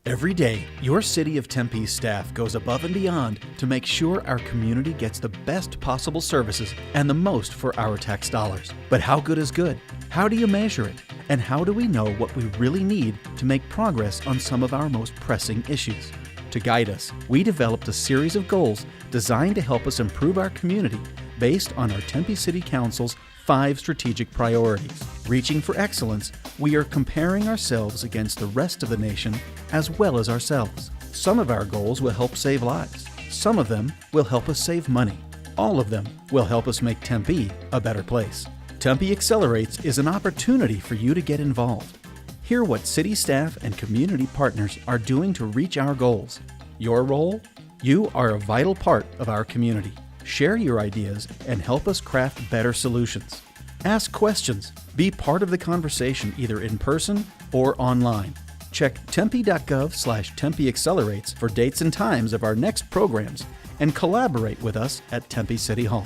Every day, your City of Tempe staff goes above and beyond to make sure our community gets the best possible services and the most for our tax dollars. But how good is good? How do you measure it? And how do we know what we really need to make progress on some of our most pressing issues? To guide us, we developed a series of goals designed to help us improve our community based on our Tempe City Council's 5 strategic priorities. Reaching for excellence, we are comparing ourselves against the rest of the nation as well as ourselves. Some of our goals will help save lives. Some of them will help us save money. All of them will help us make Tempe a better place. Tempe Accelerates is an opportunity for you to get involved. Hear what city staff and community partners are doing to reach our goals. Your role? You are a vital part of our community. Share your ideas and help us craft better solutions. Ask questions. Be part of the conversation either in person or online. Check tempe.gov/Tempe Accelerates for dates and times of our next programs and collaborate with us at Tempe City Hall.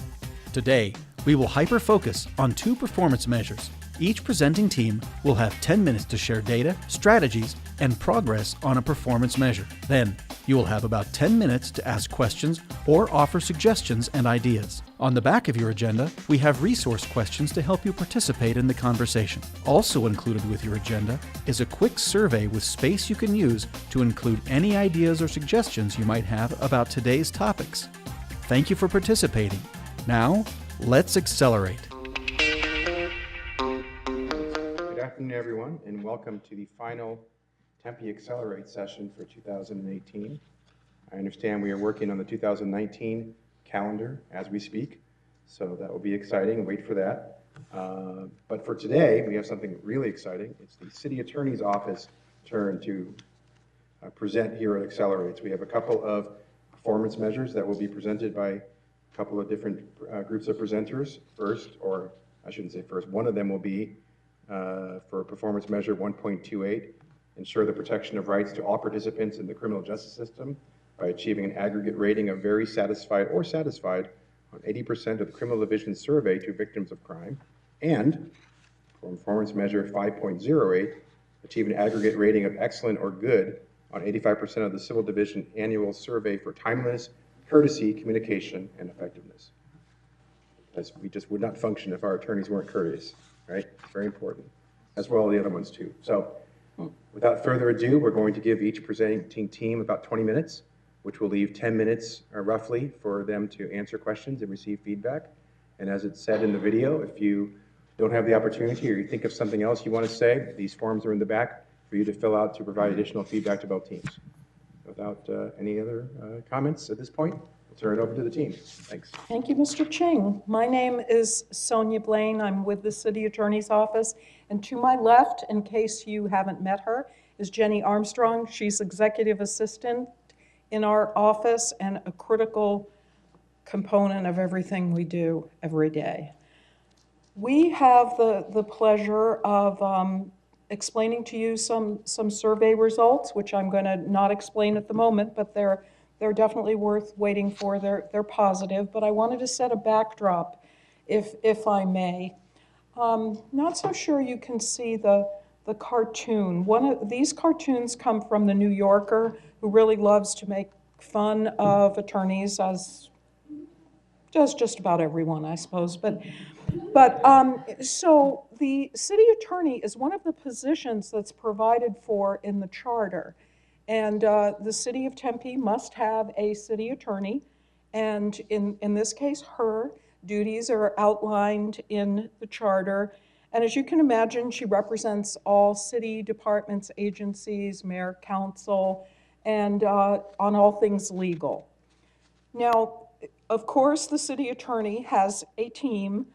Today, we will hyper-focus on 2 performance measures. Each presenting team will have 10 minutes to share data, strategies, and progress on a performance measure. Then, you will have about 10 minutes to ask questions or offer suggestions and ideas. On the back of your agenda, we have resource questions to help you participate in the conversation. Also included with your agenda is a quick survey with space you can use to include any ideas or suggestions you might have about today's topics. Thank you for participating. Now, let's accelerate. Good afternoon, everyone, and welcome to the final Tempe Accelerate session for 2018. I understand we are working on the 2019 calendar as we speak, so that will be exciting. Wait for that. But for today, we have something really exciting. It's the City Attorney's Office turn to present here at Accelerates. We have a couple of performance measures that will be presented by a couple of different groups of presenters. First, or I shouldn't say first, one of them will be for performance measure 1.28, ensure the protection of rights to all participants in the criminal justice system by achieving an aggregate rating of very satisfied or satisfied on 80% of the criminal division survey to victims of crime, and for performance measure 5.08, achieve an aggregate rating of excellent or good on 85% of the civil division annual survey for timeliness, courtesy, communication, and effectiveness. Because we just would not function if our attorneys weren't courteous, right? It's very important, as well as the other ones too. So without further ado, we're going to give each presenting team about 20 minutes, which will leave 10 minutes roughly for them to answer questions and receive feedback. And as it's said in the video, if you don't have the opportunity or you think of something else you want to say, these forms are in the back for you to fill out to provide additional feedback to both teams. Without any other comments at this point, I'll turn it over to the team. Thanks. Thank you, Mr. Ching. My name is Sonia Blaine. I'm with the City Attorney's Office. And to my left, in case you haven't met her, is Jenny Armstrong. She's Executive Assistant in our office and a critical component of everything we do every day. We have the pleasure of explaining to you some survey results, which I'm going to not explain at the moment, but they're definitely worth waiting for. They're positive, but I wanted to set a backdrop, if I may. Not so sure you can see the cartoon. These cartoons come from the New Yorker, who really loves to make fun of attorneys, as does just about everyone, I suppose. So the city attorney is one of the positions that's provided for in the charter. And the city of Tempe must have a city attorney. And in this case, her duties are outlined in the charter. And as you can imagine, she represents all city departments, agencies, mayor, council, and on all things legal. Now, of course, the city attorney has a team,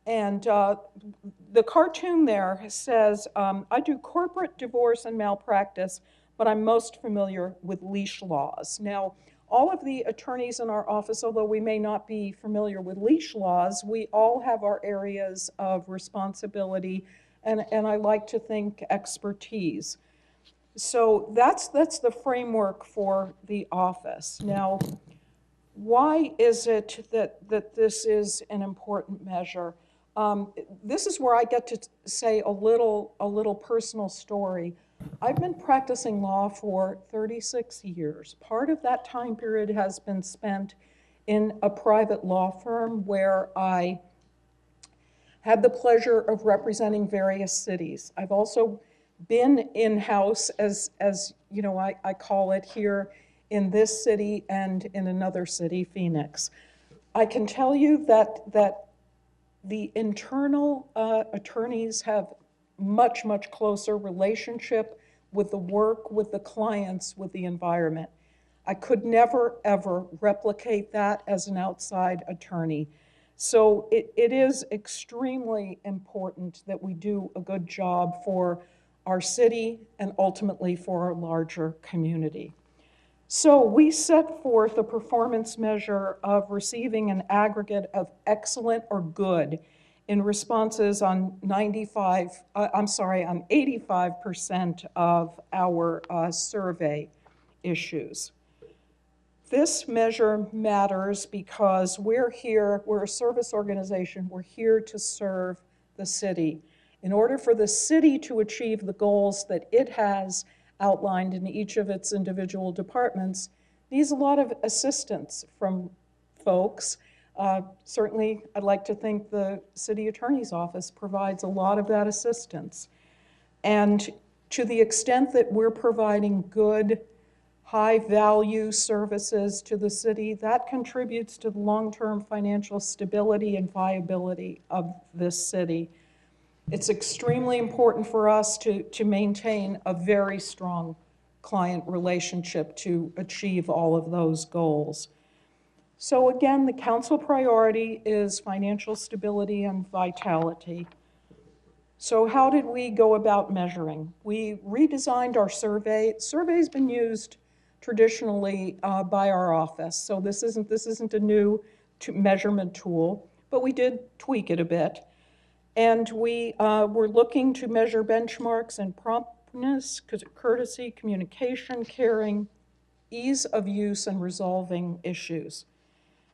and the cartoon there says, I do corporate divorce and malpractice, but I'm most familiar with leash laws. Now, all of the attorneys in our office, although we may not be familiar with leash laws, we all have our areas of responsibility, and I like to think expertise. So that's the framework for the office. Now, Why is it that this is an important measure? This is where I get to say a little personal story. I've been practicing law for 36 years. Part of that time period has been spent in a private law firm where I had the pleasure of representing various cities. I've also been in-house, as you know, I call it, here in this city and in another city, Phoenix. I can tell you that the internal attorneys have much closer relationship with the work, with the clients, with the environment. I could never, ever replicate that as an outside attorney. So it is extremely important that we do a good job for our city and ultimately for our larger community. So we set forth a performance measure of receiving an aggregate of excellent or good in responses on 85% of our survey issues. This measure matters because we're a service organization, we're here to serve the city. In order for the city to achieve the goals that it has outlined in each of its individual departments, needs a lot of assistance from folks. Certainly, I'd like to think the city attorney's office provides a lot of that assistance. And to the extent that we're providing good, high-value services to the city, that contributes to the long-term financial stability and viability of this city. It's extremely important for us to maintain a very strong client relationship to achieve all of those goals. So again, the council priority is financial stability and vitality. So how did we go about measuring? We redesigned our survey. Survey's been used traditionally by our office, so this isn't a new measurement tool, but we did tweak it a bit. And we were looking to measure benchmarks in promptness, courtesy, communication, caring, ease of use, and resolving issues.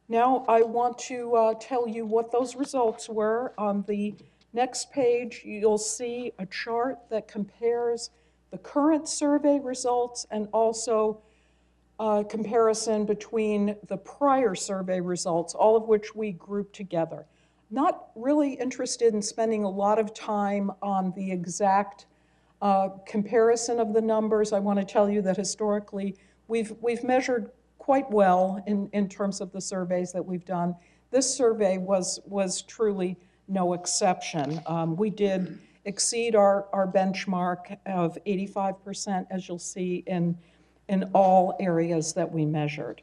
Now I want to tell you what those results were. On the next page, you'll see a chart that compares the current survey results and also comparison between the prior survey results, all of which we grouped together. Not really interested in spending a lot of time on the exact comparison of the numbers. I want to tell you that historically we've measured quite well in terms of the surveys that we've done. This survey was truly no exception. We did exceed our benchmark of 85%, as you'll see in all areas that we measured.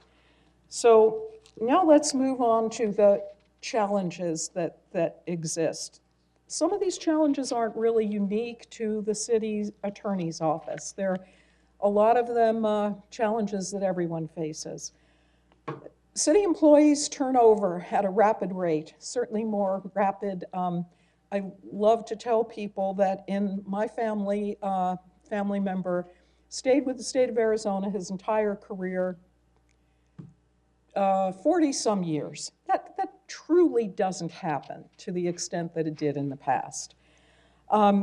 So now let's move on to the challenges that exist. Some of these challenges aren't really unique to the city attorney's office. There are a lot of them challenges that everyone faces. City employees turnover at a rapid rate, certainly more rapid. I love to tell people that in my family, family member stayed with the state of Arizona his entire career, 40-some years. That truly doesn't happen to the extent that it did in the past.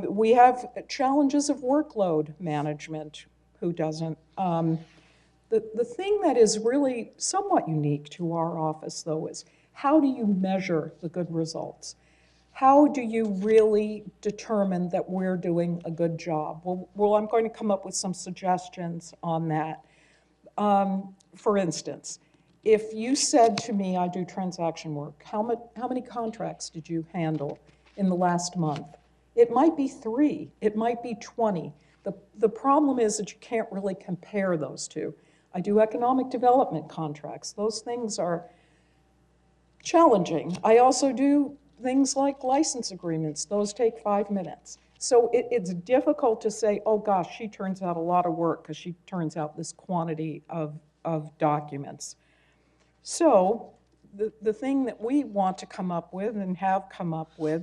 We have challenges of workload management. Who doesn't? The thing that is really somewhat unique to our office, though, is how do you measure the good results? How do you really determine that we're doing a good job? Well, I'm going to come up with some suggestions on that. For instance, if you said to me, I do transaction work, how many contracts did you handle in the last month? It might be 3, it might be 20. The problem is that you can't really compare those two. I do economic development contracts. Those things are challenging. I also do things like license agreements. Those take 5 minutes. So it's difficult to say, oh gosh, she turns out a lot of work because she turns out this quantity of documents. So the thing that we want to come up with and have come up with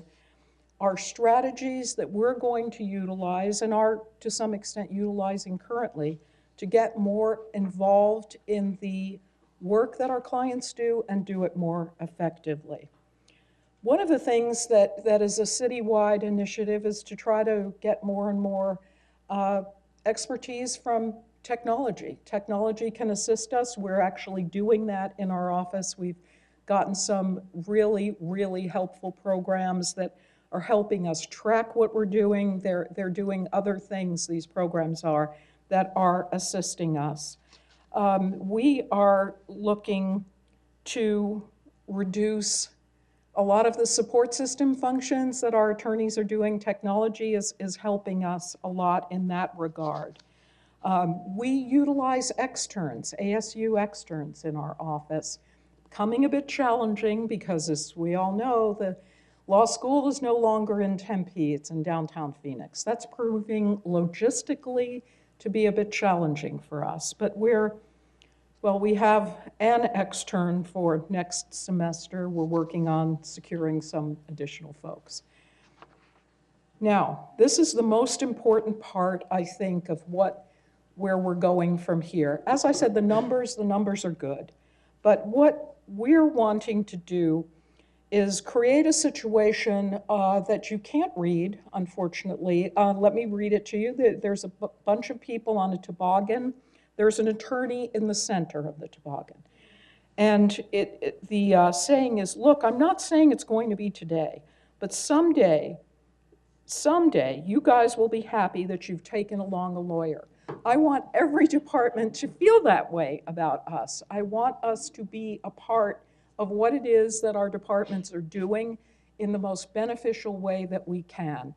are strategies that we're going to utilize and are to some extent utilizing currently to get more involved in the work that our clients do and do it more effectively. One of the things that is a citywide initiative is to try to get more and more expertise from technology. Technology can assist us. We're actually doing that in our office. We've gotten some really, really helpful programs that are helping us track what we're doing. They're doing other things, these programs are, that are assisting us. We are looking to reduce a lot of the support system functions that our attorneys are doing. Technology is helping us a lot in that regard. We utilize externs, ASU externs in our office. Becoming a bit challenging because, as we all know, the law school is no longer in Tempe, it's in downtown Phoenix. That's proving logistically to be a bit challenging for us, but we have an extern for next semester. We're working on securing some additional folks. Now, this is the most important part, I think, of where we're going from here. As I said, the numbers are good. But what we're wanting to do is create a situation that you can't read, unfortunately. Let me read it to you. There's a bunch of people on a toboggan. There's an attorney in the center of the toboggan. And the saying is, look, I'm not saying it's going to be today, but someday, you guys will be happy that you've taken along a lawyer. I want every department to feel that way about us. I want us to be a part of what it is that our departments are doing in the most beneficial way that we can.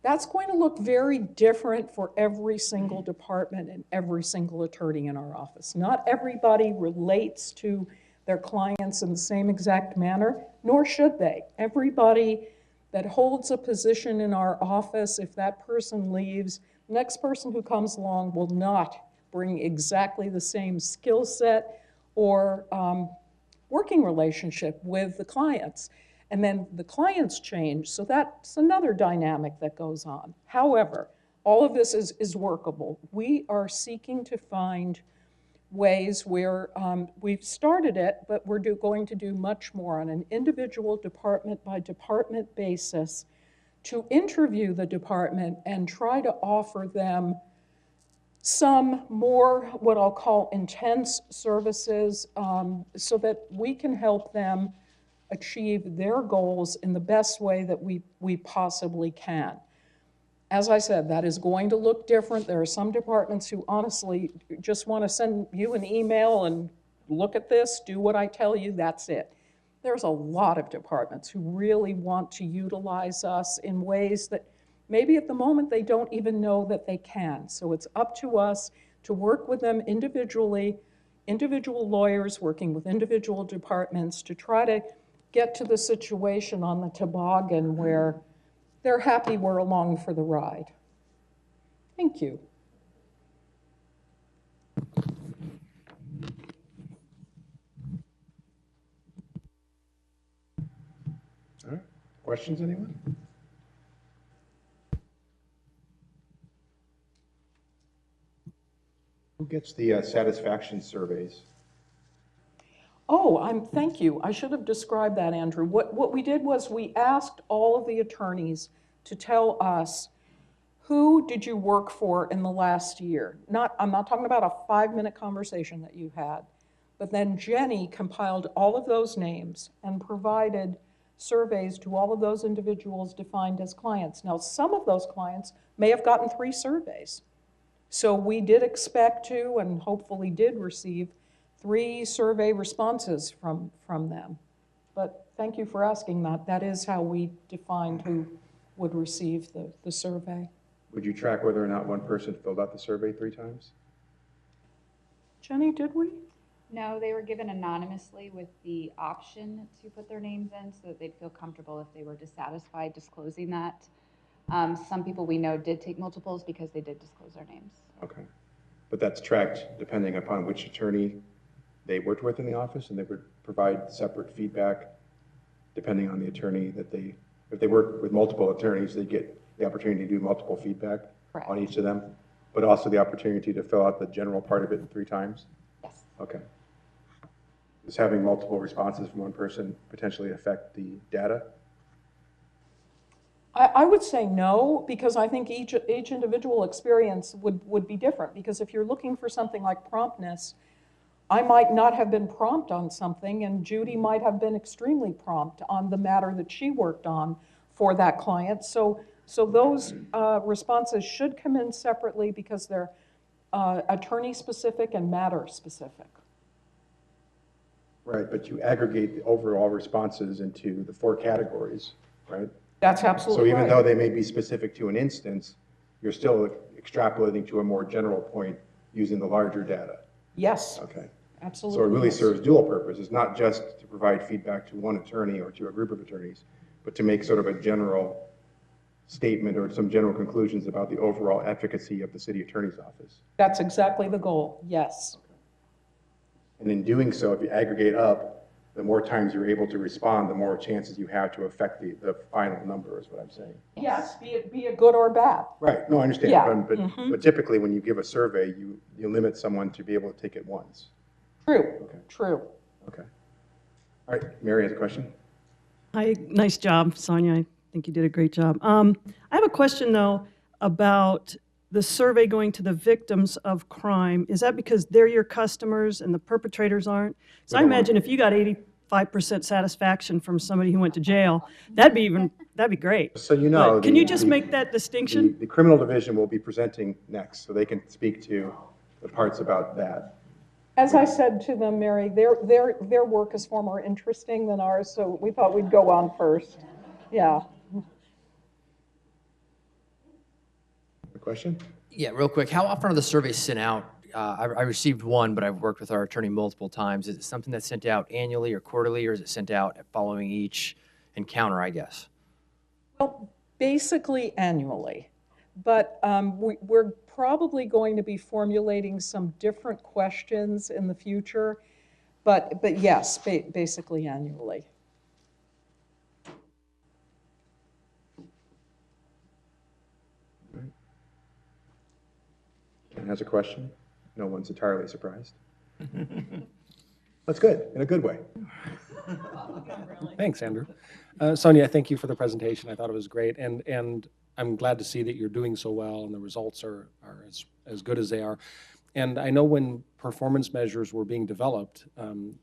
That's going to look very different for every single department and every single attorney in our office. Not everybody relates to their clients in the same exact manner, nor should they. Everybody that holds a position in our office, if that person leaves, the next person who comes along will not bring exactly the same skill set or working relationship with the clients. And then the clients change, so that's another dynamic that goes on. However, all of this is workable. We are seeking to find ways where we've started it, but we're going to do much more on an individual department by department basis to interview the department and try to offer them some more what I'll call intense services so that we can help them achieve their goals in the best way that we possibly can. As I said, that is going to look different. There are some departments who honestly just want to send you an email and look at this, do what I tell you, that's it. There's a lot of departments who really want to utilize us in ways that maybe at the moment they don't even know that they can. So it's up to us to work with them individually, individual lawyers working with individual departments to try to get to the situation on the toboggan where they're happy we're along for the ride. Thank you. All right. Questions, anyone? Who gets the satisfaction surveys? Oh, thank you. I should have described that, Andrew. What we did was we asked all of the attorneys to tell us, who did you work for in the last year? I'm not talking about a 5-minute conversation that you had, but then Jenny compiled all of those names and provided surveys to all of those individuals defined as clients. Now, some of those clients may have gotten 3 surveys. So we did expect to, and hopefully did receive, 3 survey responses from them. But thank you for asking that. That is how we defined who would receive the survey. Would you track whether or not one person filled out the survey 3 times? Jenny, did we? No, they were given anonymously with the option to put their names in so that they'd feel comfortable if they were dissatisfied disclosing that. Some people we know did take multiples because they did disclose their names. Okay. But that's tracked depending upon which attorney they worked with in the office, and they would provide separate feedback depending on the attorney that if they work with multiple attorneys, they get the opportunity to do multiple feedback Correct. on each of them, but also the opportunity to fill out the general part of it 3 times? Yes. Okay. Does having multiple responses from one person potentially affect the data? I would say no, because I think each individual experience would be different. Because if you're looking for something like promptness, I might not have been prompt on something, and Judy might have been extremely prompt on the matter that she worked on for that client. So those responses should come in separately because they're attorney-specific and matter-specific. Right, but you aggregate the overall responses into the 4 categories, right? That's absolutely So right. even though they may be specific to an instance, you're still extrapolating to a more general point using the larger data. Yes, Okay. absolutely. So it really yes. serves dual purposes, not just to provide feedback to one attorney or to a group of attorneys, but to make sort of a general statement or some general conclusions about the overall efficacy of the city attorney's office. That's exactly the goal, yes. And in doing so, if you aggregate up, the more times you're able to respond, the more chances you have to affect the final number, is what I'm saying. Yes, be it good or bad. Right, no, I understand. Yeah. But typically, when you give a survey, you limit someone to be able to take it once. True, Okay. true. Okay. All right, Mary has a question? Hi, nice job, Sonia. I think you did a great job. I have a question, though, about the survey going to the victims of crime. Is that because they're your customers and the perpetrators aren't? So I imagine if you got 85% satisfaction from somebody who went to jail, that'd be great. So you know. But can you just make that distinction? The criminal division will be presenting next, so they can speak to the parts about that. As I said to them, Mary, their work is far more interesting than ours, so we thought we'd go on first. Yeah. A question? Yeah, real quick. How often are the surveys sent out? I received one, but I've worked with our attorney multiple times. Is it something that's sent out annually or quarterly, or is it sent out following each encounter, I guess? Well, basically annually, but we're probably going to be formulating some different questions in the future, but yes, basically annually. Ken has a question? No one's entirely surprised. That's good, in a good way. Thanks, Andrew. Sonia, thank you for the presentation. I thought it was great, and I'm glad to see that you're doing so well and the results are as good as they are. And I know when performance measures were being developed,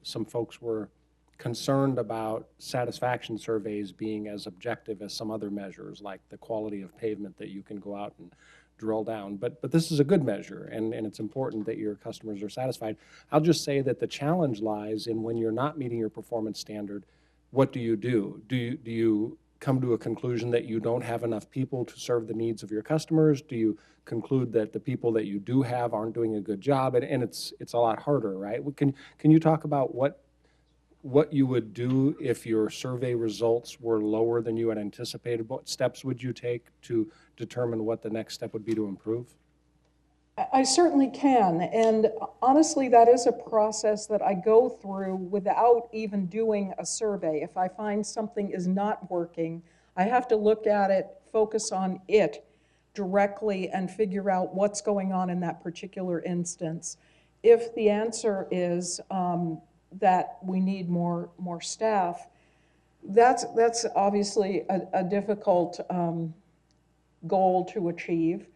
some folks were concerned about satisfaction surveys being as objective as some other measures, like the quality of pavement that you can go out and drill down. But this is a good measure, and it's important that your customers are satisfied. I'll just say that the challenge lies in when you're not meeting your performance standard, what do you do? Do you come to a conclusion that you don't have enough people to serve the needs of your customers? Do you conclude that the people that you do have aren't doing a good job? And it's a lot harder, right? Can you talk about what you would do if your survey results were lower than you had anticipated? What steps would you take to determine what the next step would be to improve? I certainly can, and honestly, that is a process that I go through without even doing a survey. If I find something is not working, I have to look at it, focus on it directly, and figure out what's going on in that particular instance. If the answer is that we need more staff, that's obviously a difficult goal to achieve.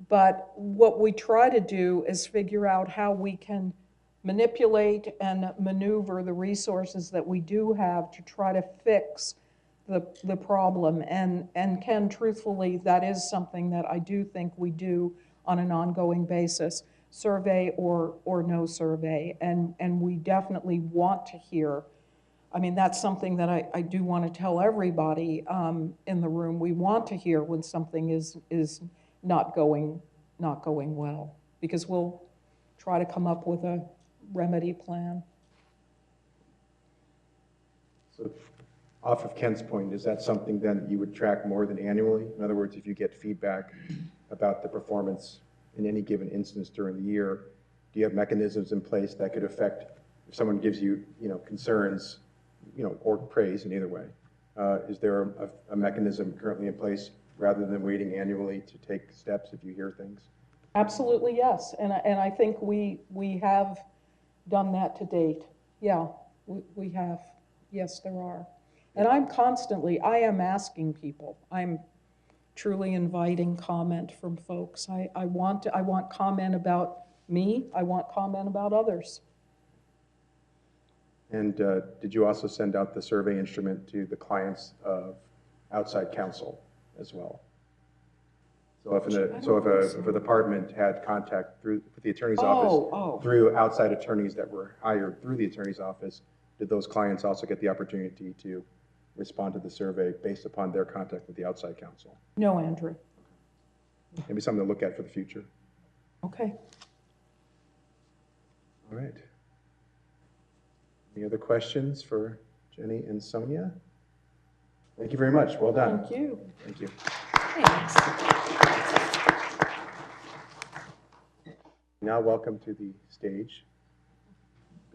But what we try to do is figure out how we can manipulate and maneuver the resources that we do have to try to fix the problem. And Ken, truthfully, that is something that I do think we do on an ongoing basis, survey or no survey. And we definitely want to hear. I mean, that's something that I do want to tell everybody in the room. We want to hear when something is not going well, because we'll try to come up with a remedy plan. So off of Ken's point, is that something then that you would track more than annually? In other words, if you get feedback about the performance in any given instance during the year, do you have mechanisms in place that could affect, if someone gives you, concerns, or praise in either way? Is there a mechanism currently in place rather than waiting annually to take steps if you hear things? Absolutely, yes. And I think we have done that to date. Yeah. We have, yes, there are. And I am asking people. I'm truly inviting comment from folks. I want comment about me. I want comment about others. And did you also send out the survey instrument to the clients of outside counsel as well? So if a department had contact with the attorney's office through outside attorneys that were hired through the attorney's office, did those clients also get the opportunity to respond to the survey based upon their contact with the outside counsel? No, Andrew. Maybe something to look at for the future. Okay. All right. Any other questions for Jenny and Sonia? Thank you very much. Well done. Thank you. Thank you. Thanks. Now welcome to the stage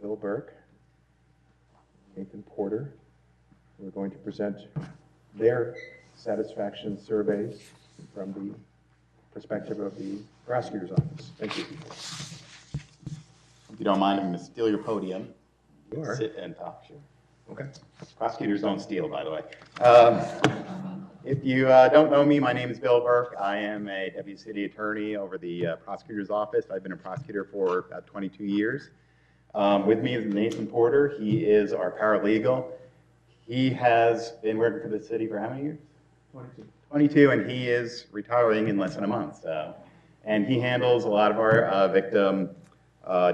Bill Burke, Nathan Porter, who are going to present their satisfaction surveys from the perspective of the prosecutor's office. Thank you. If you don't mind, I'm going to steal your podium. You are. Sit and talk. Sure. Okay. Prosecutors don't steal, by the way. If you don't know me, my name is Bill Burke. I am a deputy city attorney over the prosecutor's office. I've been a prosecutor for about 22 years. With me is Nathan Porter. He is our paralegal. He has been working for the city for how many years? 22, and he is retiring in less than a month. And he handles a lot of our victim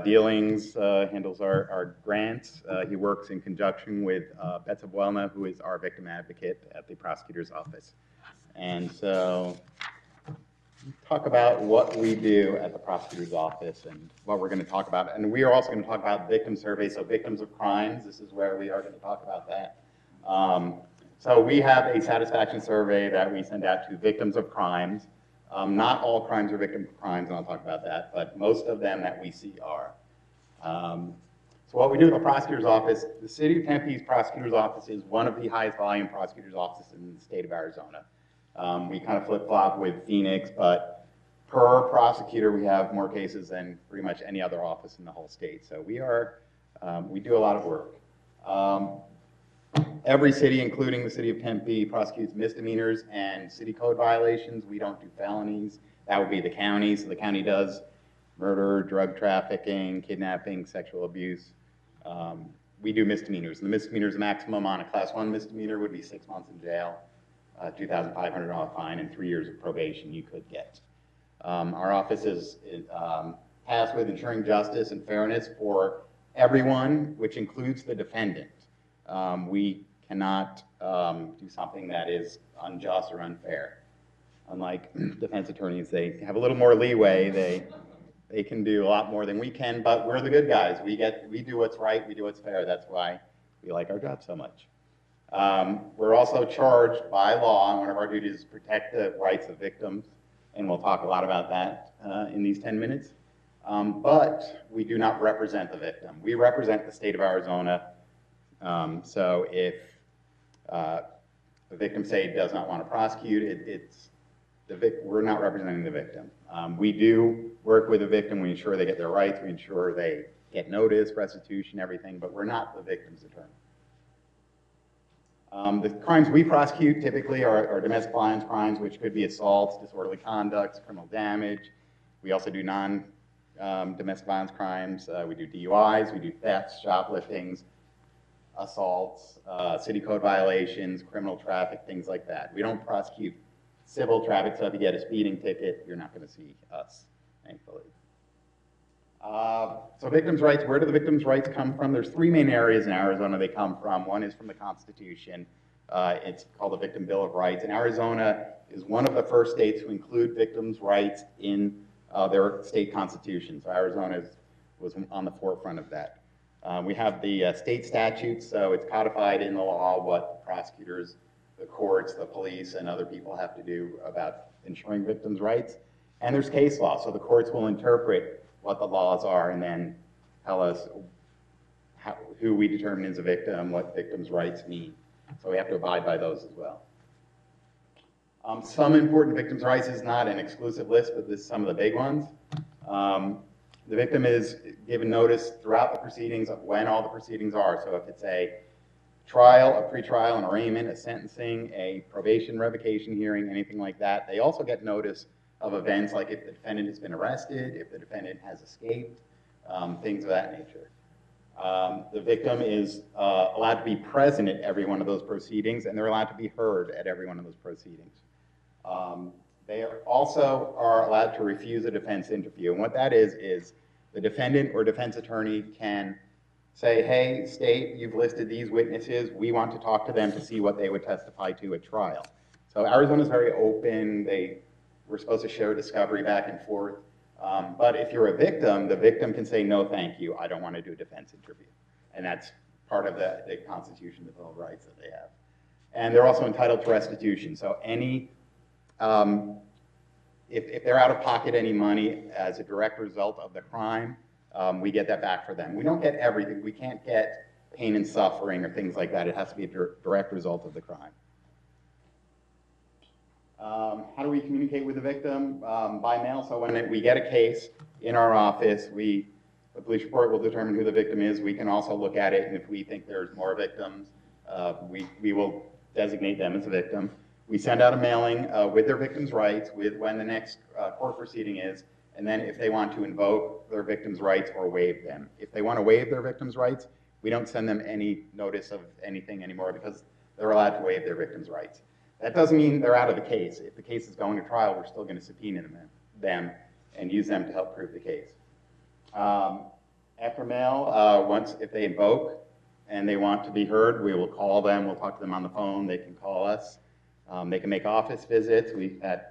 dealings, handles our grants. He works in conjunction with Betsy Buelna, who is our victim advocate at the prosecutor's office. And so talk about what we do at the prosecutor's office and what we're going to talk about. And we are also going to talk about victim surveys, so victims of crimes. This is where we are going to talk about that. So we have a satisfaction survey that we send out to victims of crimes. Not all crimes are victim crimes, and I'll talk about that, but most of them that we see are. So what we do at the prosecutor's office, the city of Tempe's prosecutor's office is one of the highest volume prosecutor's offices in the state of Arizona. We kind of flip-flop with Phoenix, but per prosecutor, we have more cases than pretty much any other office in the whole state. So we do a lot of work. Every city, including the city of Tempe, prosecutes misdemeanors and city code violations. We don't do felonies. That would be the county. So the county does murder, drug trafficking, kidnapping, sexual abuse. We do misdemeanors. And the misdemeanors maximum on a class 1 misdemeanor would be 6 months in jail, $2,500 fine, and 3 years of probation you could get. Our office is tasked with ensuring justice and fairness for everyone, which includes the defendant. We cannot do something that is unjust or unfair. Unlike defense attorneys, they have a little more leeway. They can do a lot more than we can, but we're the good guys. We do what's right, we do what's fair. That's why we like our job so much. We're also charged by law, and one of our duties is to protect the rights of victims, and we'll talk a lot about that in these 10 minutes. But we do not represent the victim. We represent the state of Arizona. So if the victim, say, does not want to prosecute, we're not representing the victim. We do work with the victim. We ensure they get their rights. We ensure they get notice, restitution, everything, but we're not the victim's attorney. The crimes we prosecute typically are domestic violence crimes, which could be assaults, disorderly conduct, criminal damage. We also do non-domestic violence crimes. We do DUIs, we do thefts, shopliftings, assaults, city code violations, criminal traffic, things like that. We don't prosecute civil traffic, so if you get a speeding ticket, you're not going to see us, thankfully. So victims' rights, where do the victims' rights come from? There's 3 main areas in Arizona they come from. One is from the Constitution. It's called the Victim Bill of Rights. And Arizona is one of the first states to include victims' rights in their state constitution. So Arizona was on the forefront of that. We have the state statutes, so it's codified in the law what prosecutors, the courts, the police, and other people have to do about ensuring victims' rights. And there's case law, so the courts will interpret what the laws are and then tell us who we determine is a victim, what victims' rights mean. So we have to abide by those as well. Some important victims' rights is not an exclusive list, but this is some of the big ones. The victim is given notice throughout the proceedings of when all the proceedings are. So if it's a trial, a pretrial, an arraignment, a sentencing, a probation revocation hearing, anything like that, they also get notice of events like if the defendant has been arrested, if the defendant has escaped, things of that nature. The victim is allowed to be present at every one of those proceedings, and they're allowed to be heard at every one of those proceedings. They also are allowed to refuse a defense interview. And what that is the defendant or defense attorney can say, hey, state, you've listed these witnesses. We want to talk to them to see what they would testify to at trial. So Arizona's very open. We're supposed to share discovery back and forth. But if you're a victim, the victim can say, no, thank you. I don't want to do a defense interview. And that's part of the Constitution, the Bill of Rights that they have. And they're also entitled to restitution. So if they're out of pocket any money as a direct result of the crime, we get that back for them. We don't get everything. We can't get pain and suffering or things like that. It has to be a direct result of the crime. How do we communicate with the victim? By mail. So when we get a case in our office, the police report will determine who the victim is. We can also look at it, and if we think there's more victims, we will designate them as a victim. We send out a mailing with their victim's rights, with when the next court proceeding is, and then if they want to invoke their victim's rights or waive them. If they want to waive their victim's rights, we don't send them any notice of anything anymore because they're allowed to waive their victim's rights. That doesn't mean they're out of the case. If the case is going to trial, we're still going to subpoena them and use them to help prove the case. After mail, if they invoke and they want to be heard, we will call them. We'll talk to them on the phone. They can call us. They can make office visits. We've had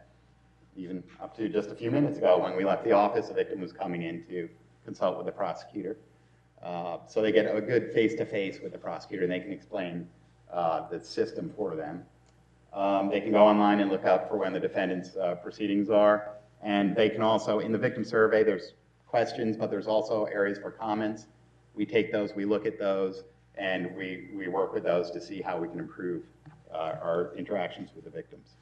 even up to just a few minutes ago when we left the office, a victim was coming in to consult with the prosecutor. So they get a good face-to-face with the prosecutor, and they can explain the system for them. They can go online and look up for when the defendant's proceedings are. And they can also, in the victim survey, there's questions, but there's also areas for comments. We take those, we look at those, and we work with those to see how we can improve our interactions with the victims.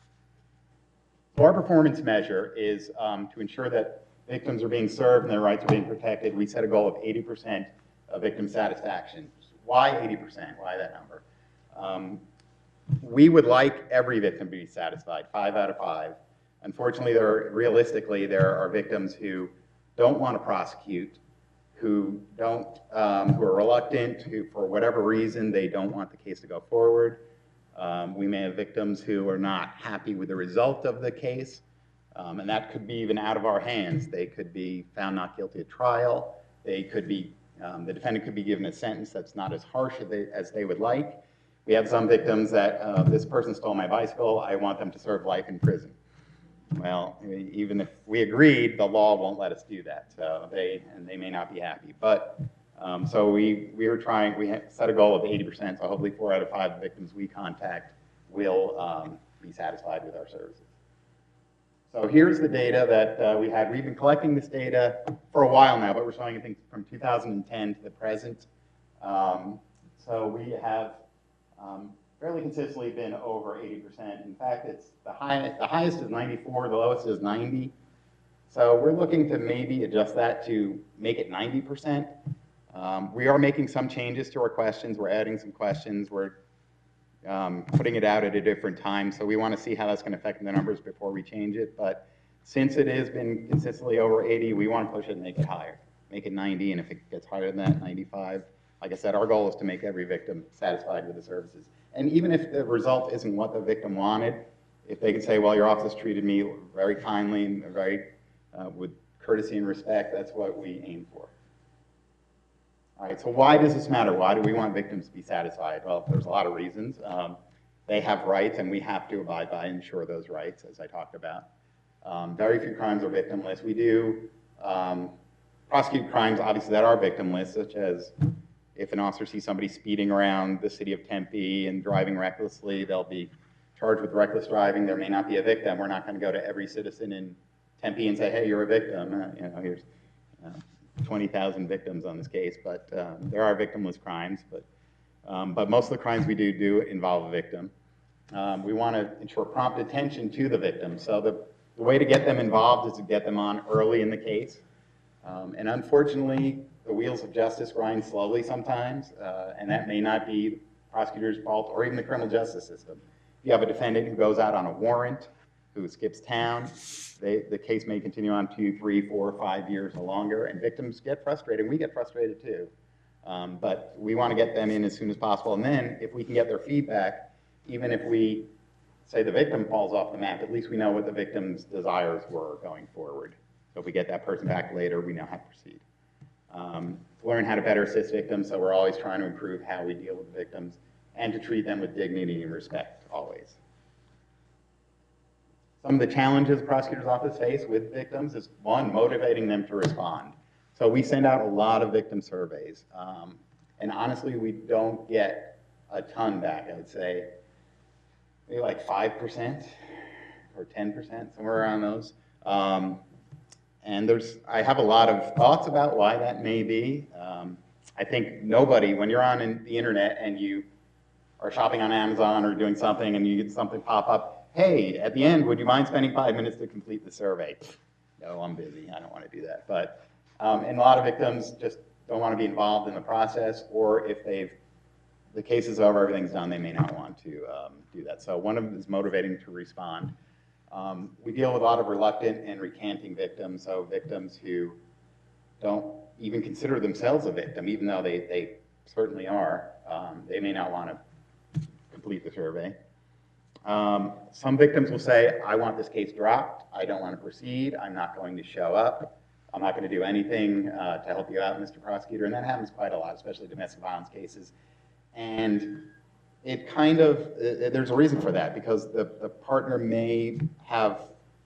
So our performance measure is to ensure that victims are being served and their rights are being protected. We set a goal of 80% of victim satisfaction. Why 80%? Why that number? We would like every victim to be satisfied, 5 out of 5. Unfortunately, realistically, there are victims who don't want to prosecute, who are reluctant, who for whatever reason, they don't want the case to go forward. We may have victims who are not happy with the result of the case, and that could be even out of our hands. They could be found not guilty at trial. They could be, the defendant could be given a sentence that's not as harsh as they would like. We have some victims that this person stole my bicycle. I want them to serve life in prison. Well, even if we agreed, the law won't let us do that. So they may not be happy. But so we set a goal of 80%. So hopefully 4 out of 5 victims we contact will be satisfied with our services. So here's the data that we had. We've been collecting this data for a while now, but we're showing things from 2010 to the present. So we have fairly consistently been over 80%. In fact, it's the highest is 94, the lowest is 90. So we're looking to maybe adjust that to make it 90%. We are making some changes to our questions. We're adding some questions. We're putting it out at a different time. So we want to see how that's going to affect the numbers before we change it. But since it has been consistently over 80, we want to push it and make it higher. Make it 90, and if it gets higher than that, 95. Like I said, our goal is to make every victim satisfied with the services. And even if the result isn't what the victim wanted, if they can say, well, your office treated me very kindly and very with courtesy and respect, that's what we aim for. All right, so why does this matter? Why do we want victims to be satisfied? Well, there's a lot of reasons. They have rights, and we have to abide by and ensure those rights, as I talked about. Very few crimes are victimless. We do prosecute crimes, obviously, that are victimless, such as if an officer sees somebody speeding around the city of Tempe and driving recklessly, they'll be charged with reckless driving. There may not be a victim. We're not going to go to every citizen in Tempe and say, hey, you're a victim. Here's 20,000 victims on this case, but there are victimless crimes. But most of the crimes we do involve a victim. We want to ensure prompt attention to the victim. So the way to get them involved is to get them on early in the case. And unfortunately, the wheels of justice grind slowly sometimes, and that may not be prosecutor's fault or even the criminal justice system. If you have a defendant who goes out on a warrant, who skips town, the case may continue on 2, 3, 4, 5 years or longer, and victims get frustrated. We get frustrated too. But we want to get them in as soon as possible. And then if we can get their feedback, even if we say the victim falls off the map, at least we know what the victim's desires were going forward. So if we get that person back later, we know how to proceed. Learn how to better assist victims, so we're always trying to improve how we deal with victims and to treat them with dignity and respect, always. Some of the challenges the prosecutor's office face with victims is, one, motivating them to respond. So we send out a lot of victim surveys, and honestly, we don't get a ton back. I would say maybe like 5% or 10%, somewhere around those. And I have a lot of thoughts about why that may be. I think nobody, when you're on the internet and you are shopping on Amazon or doing something and you get something pop up, hey, at the end, would you mind spending 5 minutes to complete the survey? No, I'm busy, I don't want to do that. But, and a lot of victims just don't want to be involved in the process, or if the case is over, everything's done, they may not want to do that. So one of them is motivating to respond. We deal with a lot of reluctant and recanting victims, so victims who don't even consider themselves a victim, even though they certainly are. They may not want to complete the survey. Some victims will say, I want this case dropped, I don't want to proceed, I'm not going to show up, I'm not going to do anything to help you out, Mr. Prosecutor, and that happens quite a lot, especially domestic violence cases. And it kind of, there's a reason for that, because the partner may have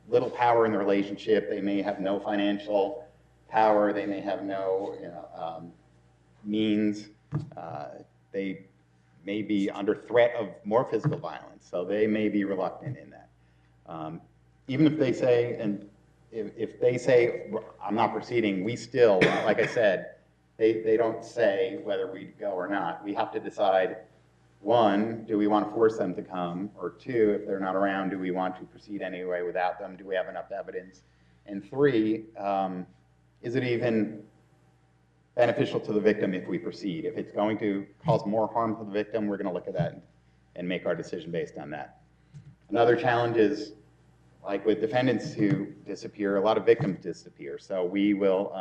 little power in the relationship, they may have no financial power, they may have no means, they may be under threat of more physical violence, so they may be reluctant in that. Even if they say, and if they say, I'm not proceeding, we still, like I said, they don't say whether we go or not. We have to decide, one, do we want to force them to come? Or two, if they're not around, do we want to proceed anyway without them? Do we have enough evidence? And three, is it even beneficial to the victim if we proceed? If it's going to cause more harm to the victim, we're going to look at that and make our decision based on that. Another challenge is, like with defendants who disappear, a lot of victims disappear. So we will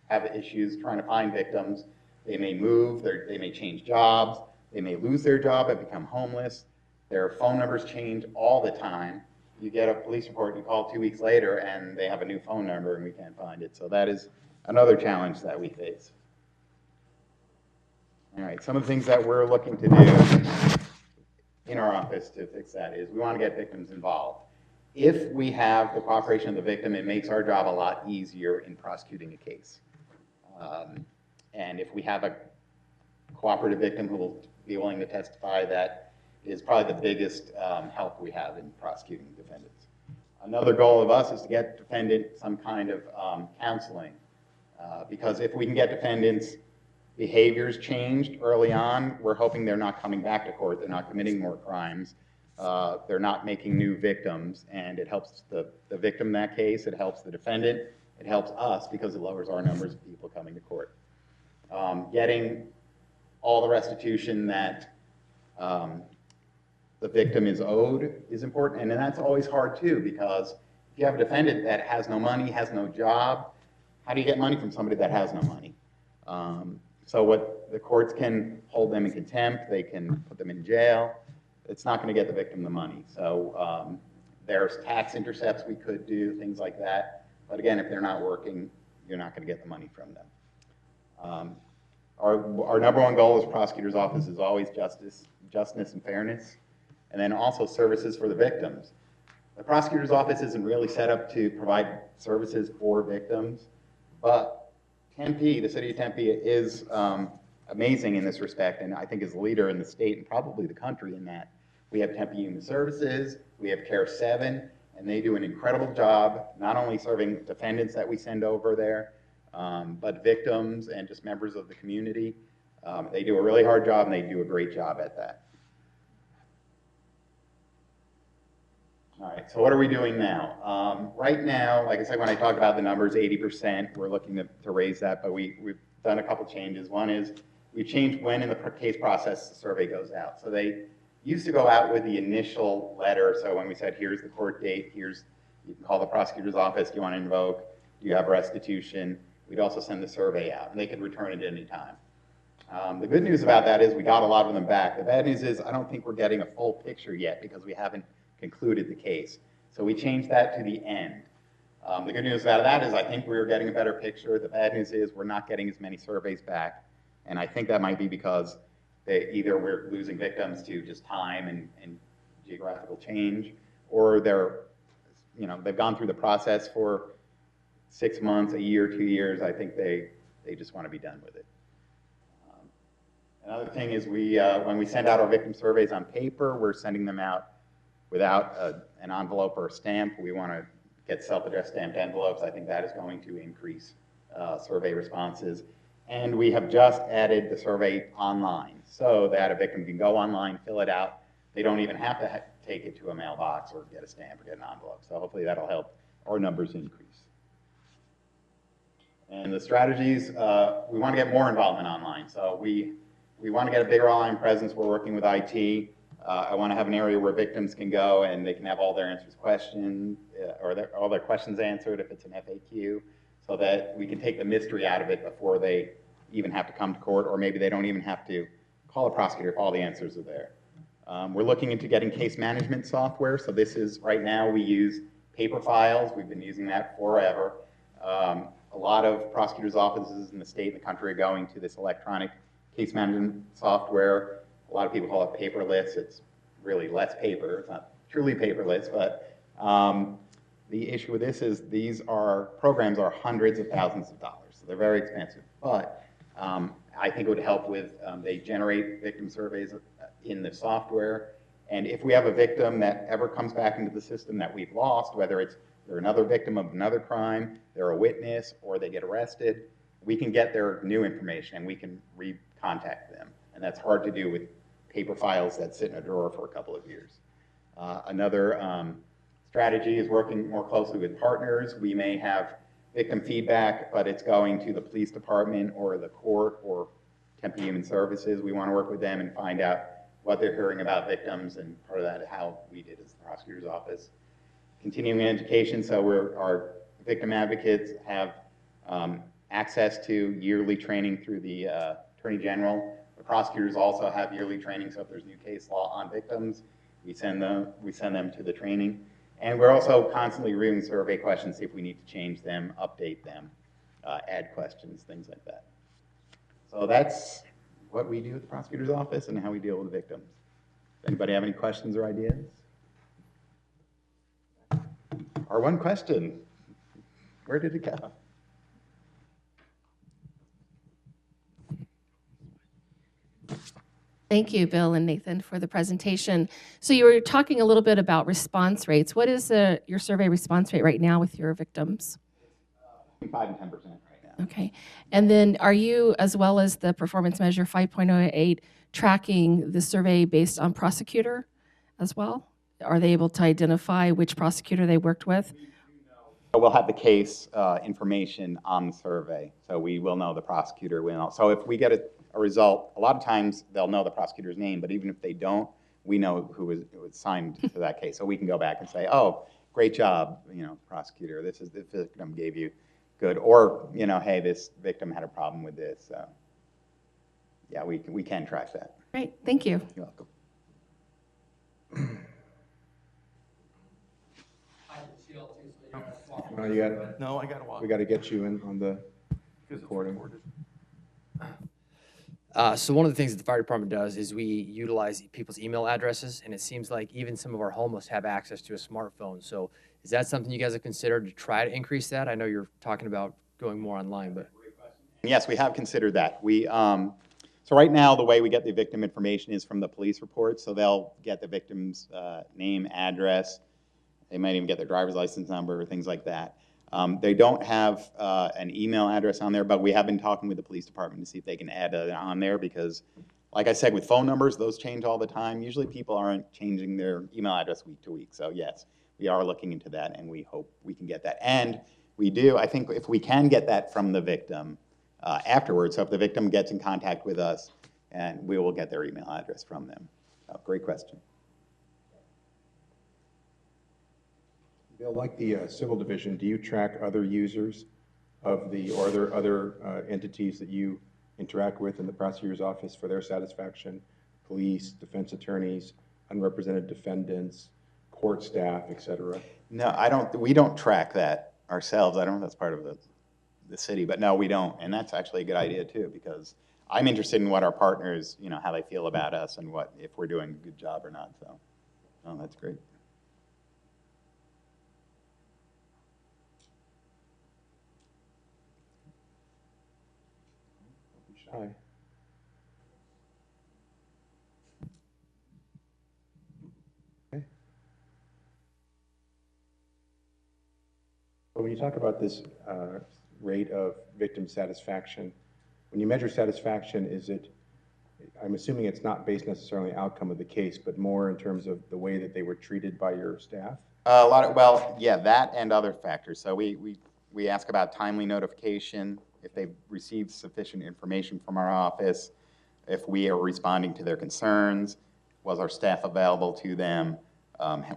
have issues trying to find victims. They may move, they may change jobs, they may lose their job and become homeless. Their phone numbers change all the time. You get a police report, you call 2 weeks later, and they have a new phone number and we can't find it. So that is another challenge that we face. All right, some of the things that we're looking to do in our office to fix that is we want to get victims involved. If we have the cooperation of the victim, it makes our job a lot easier in prosecuting a case. And if we have a cooperative victim who will be willing to testify, that is probably the biggest help we have in prosecuting defendants. Another goal of us is to get defendant some kind of counseling, because if we can get defendants' behaviors changed early on, we're hoping they're not coming back to court, they're not committing more crimes, they're not making new victims, and it helps the victim in that case, it helps the defendant, it helps us because it lowers our numbers of people coming to court. Getting all the restitution that the victim is owed is important, and that's always hard too, because if you have a defendant that has no money, has no job, how do you get money from somebody that has no money? So what the courts can hold them in contempt, they can put them in jail. It's not going to get the victim the money. So there's tax intercepts we could do, things like that. But again, if they're not working, you're not going to get the money from them. Our number one goal as prosecutor's office is always justness and fairness, and then also services for the victims. The prosecutor's office isn't really set up to provide services for victims, but Tempe, the city of Tempe, is amazing in this respect, and I think is a leader in the state and probably the country in that. We have Tempe Human Services, we have Care 7, and they do an incredible job, not only serving defendants that we send over there, but victims and just members of the community. They do a really hard job, and they do a great job at that. All right, so what are we doing now? Right now, like I said, when I talked about the numbers, 80%, we're looking to raise that, but we've done a couple changes. One is we changed when in the case process the survey goes out. So they used to go out with the initial letter. So when we said, here's the court date, you can call the prosecutor's office, do you want to invoke, do you have restitution? We'd also send the survey out, and they could return it at any time. The good news about that is we got a lot of them back. The bad news is I don't think we're getting a full picture yet because we haven't concluded the case. So we changed that to the end. The good news about that is I think we're getting a better picture. The bad news is we're not getting as many surveys back. And I think that might be because either we're losing victims to just time and geographical change, or they've gone through the process for 6 months, a year, 2 years. I think they just want to be done with it. Another thing is when we send out our victim surveys on paper, we're sending them out without an envelope or a stamp. We want to get self-addressed stamped envelopes. I think that is going to increase survey responses. And we have just added the survey online so that a victim can go online, fill it out. They don't even have to take it to a mailbox or get a stamp or get an envelope. So hopefully that'll help our numbers increase. And the strategies, we want to get more involvement online. So we want to get a bigger online presence. We're working with IT. I want to have an area where victims can go and they can have all their questions all their questions answered if it's an FAQ, so that we can take the mystery out of it before they even have to come to court, or maybe they don't even have to call a prosecutor if all the answers are there. We're looking into getting case management software. So this is, right now we use paper files. We've been using that forever. A lot of prosecutors' offices in the state and the country are going to this electronic case management software. A lot of people call it paperless. It's really less paper. It's not truly paperless, but the issue with this is programs are hundreds of thousands of dollars. So they're very expensive, but I think it would help with, they generate victim surveys in the software. And if we have a victim that ever comes back into the system that we've lost, whether they're another victim of another crime, they're a witness, or they get arrested, we can get their new information and we can contact them. And that's hard to do with paper files that sit in a drawer for a couple of years. Another strategy is working more closely with partners. We may have victim feedback, but it's going to the police department or the court or Tempe Human Services. We want to work with them and find out what they're hearing about victims, and part of that is how we did as the prosecutor's office. Continuing education, so our victim advocates have access to yearly training through the Attorney General. The prosecutors also have yearly training, so if there's new case law on victims, we send them to the training. And we're also constantly reviewing survey questions, see if we need to change them, update them, add questions, things like that. So that's what we do at the prosecutor's office and how we deal with victims. Anybody have any questions or ideas? Our one question, where did it go? Thank you, Bill and Nathan, for the presentation. So you were talking a little bit about response rates. What is your survey response rate right now with your victims? 5 and 10% right now. Okay. And then are you, as well as the performance measure 5.08, tracking the survey based on prosecutor as well? Are they able to identify which prosecutor they worked with? We'll have the case information on the survey, so we will know the prosecutor. So if we get a result, a lot of times they'll know the prosecutor's name, but even if they don't, we know who was assigned to that case. So we can go back and say, oh, great job, prosecutor, this is the victim gave you good, or, hey, this victim had a problem with this. So yeah, we can track that. Great, thank you. You're welcome. No, I got to walk. We got to get you in on the recording. So one of the things that the fire department does is we utilize people's email addresses, and it seems like even some of our homeless have access to a smartphone. So is that something you guys have considered to try to increase that? I know you're talking about going more online, but. Yes, we have considered that. So right now, the way we get the victim information is from the police reports. So they'll get the victim's name, address. They might even get their driver's license number, things like that. They don't have an email address on there, but we have been talking with the police department to see if they can add it on there, because, like I said, with phone numbers, those change all the time. Usually people aren't changing their email address week to week. So yes, we are looking into that, and we hope we can get that. And we do, I think if we can get that from the victim afterwards, so if the victim gets in contact with us, and we will get their email address from them. Oh, great question. Bill, like the civil division, do you track other users of the, or are there other entities that you interact with in the prosecutor's office for their satisfaction? Police, defense attorneys, unrepresented defendants, court staff, et cetera? No, we don't track that ourselves. I don't know if that's part of the city, but no, we don't. And that's actually a good idea too, because I'm interested in what our partners, how they feel about us and if we're doing a good job or not. So, oh, that's great. Don't be shy. Okay. Well, when you talk about this rate of victim satisfaction, when you measure satisfaction, I'm assuming it's not based necessarily on the outcome of the case, but more in terms of the way that they were treated by your staff? Well, yeah, that and other factors. So we ask about timely notification, if they've received sufficient information from our office, if we are responding to their concerns, was our staff available to them,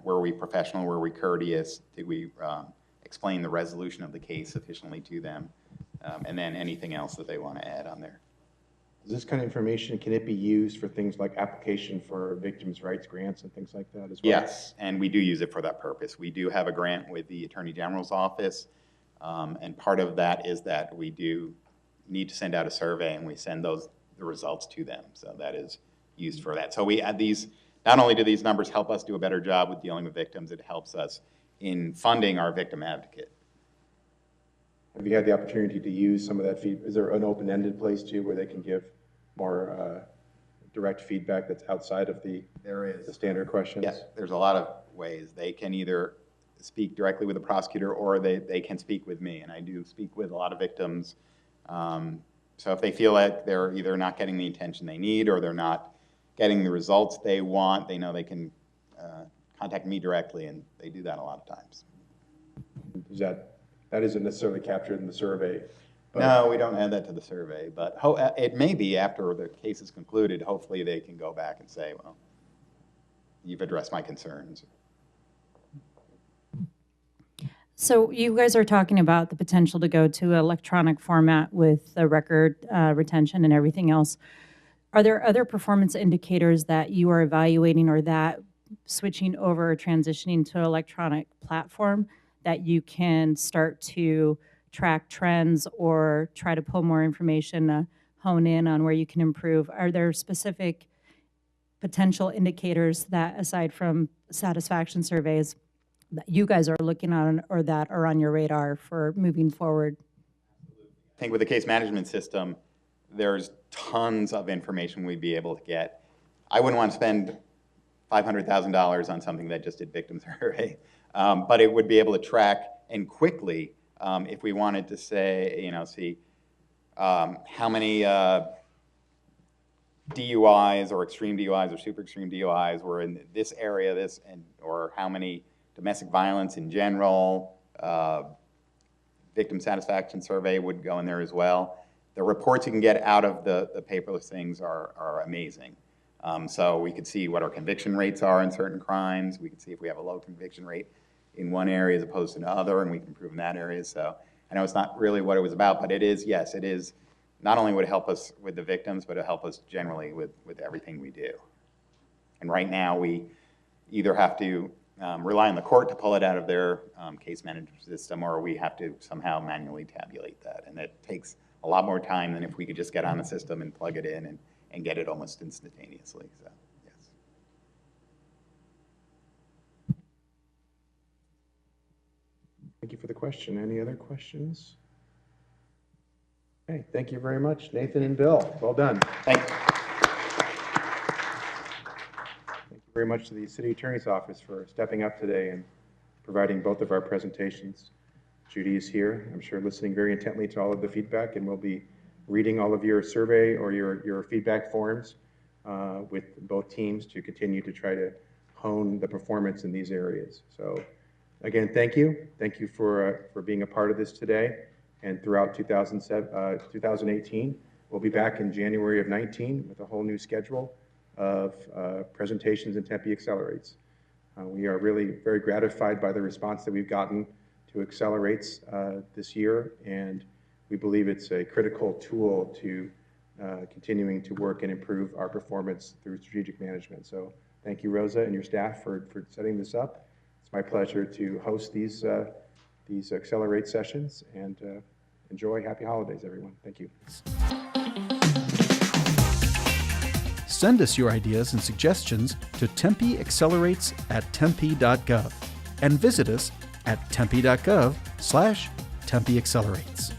were we professional, were we courteous, did we explain the resolution of the case sufficiently to them, and then anything else that they want to add on there. Is this kind of information, can it be used for things like application for victims' rights grants and things like that as well? Yes, and we do use it for that purpose. We do have a grant with the Attorney General's office, and part of that is that we do need to send out a survey, and we send the results to them. So that is used for that. So we add these, not only do these numbers help us do a better job with dealing with victims, it helps us in funding our victim advocate. Have you had the opportunity to use some of that feedback? Is there an open-ended place too where they can give more direct feedback that's outside of the standard questions? Yes, there's a lot of ways. They can either speak directly with the prosecutor or they can speak with me, and I do speak with a lot of victims. So if they feel like they're either not getting the attention they need or they're not getting the results they want, they know they can contact me directly, and they do that a lot of times. That isn't necessarily captured in the survey? No, we don't add that to the survey, but it may be after the case is concluded. Hopefully they can go back and say, well, you've addressed my concerns. So you guys are talking about the potential to go to electronic format with the record retention and everything else. Are there other performance indicators that you are evaluating, or that switching over or transitioning to an electronic platform that you can start to track trends or try to pull more information, hone in on where you can improve? Are there specific potential indicators that, aside from satisfaction surveys, that you guys are looking on or that are on your radar for moving forward? I think with the case management system, there's tons of information we'd be able to get. I wouldn't want to spend $500,000 on something that just did victim survey, but it would be able to track and quickly, if we wanted to say, see how many DUIs or extreme DUIs or super extreme DUIs were in this area, or how many domestic violence in general. Victim satisfaction survey would go in there as well. The reports you can get out of the paperless things are amazing. So we could see what our conviction rates are in certain crimes. We could see if we have a low conviction rate in one area as opposed to another, and we can improve in that area. So I know it's not really what it was about, but it is, yes, it is. Not only would it help us with the victims, but it'll help us generally with everything we do. And right now, we either have to rely on the court to pull it out of their case management system, or we have to somehow manually tabulate that. And it takes a lot more time than if we could just get on the system and plug it in and get it almost instantaneously. So, yes. Thank you for the question. Any other questions? Okay, thank you very much, Nathan and Bill. Well done. Thank you. Thank you very much to the City Attorney's Office for stepping up today and providing both of our presentations. Judy is here, I'm sure, listening very intently to all of the feedback, and we'll be reading all of your survey or your feedback forms with both teams to continue to try to hone the performance in these areas. So Again, thank you. Thank you for being a part of this today and throughout 2018. We'll be back in January of 19 with a whole new schedule of presentations in Tempe Accelerates. We are really very gratified by the response that we've gotten to Accelerates this year, and we believe it's a critical tool to continuing to work and improve our performance through strategic management. So thank you, Rosa, and your staff for setting this up. It's my pleasure to host these Accelerate sessions, and enjoy. Happy holidays, everyone. Thank you. Send us your ideas and suggestions to tempeaccelerates@tempe.gov and visit us at tempe.gov/tempeaccelerates.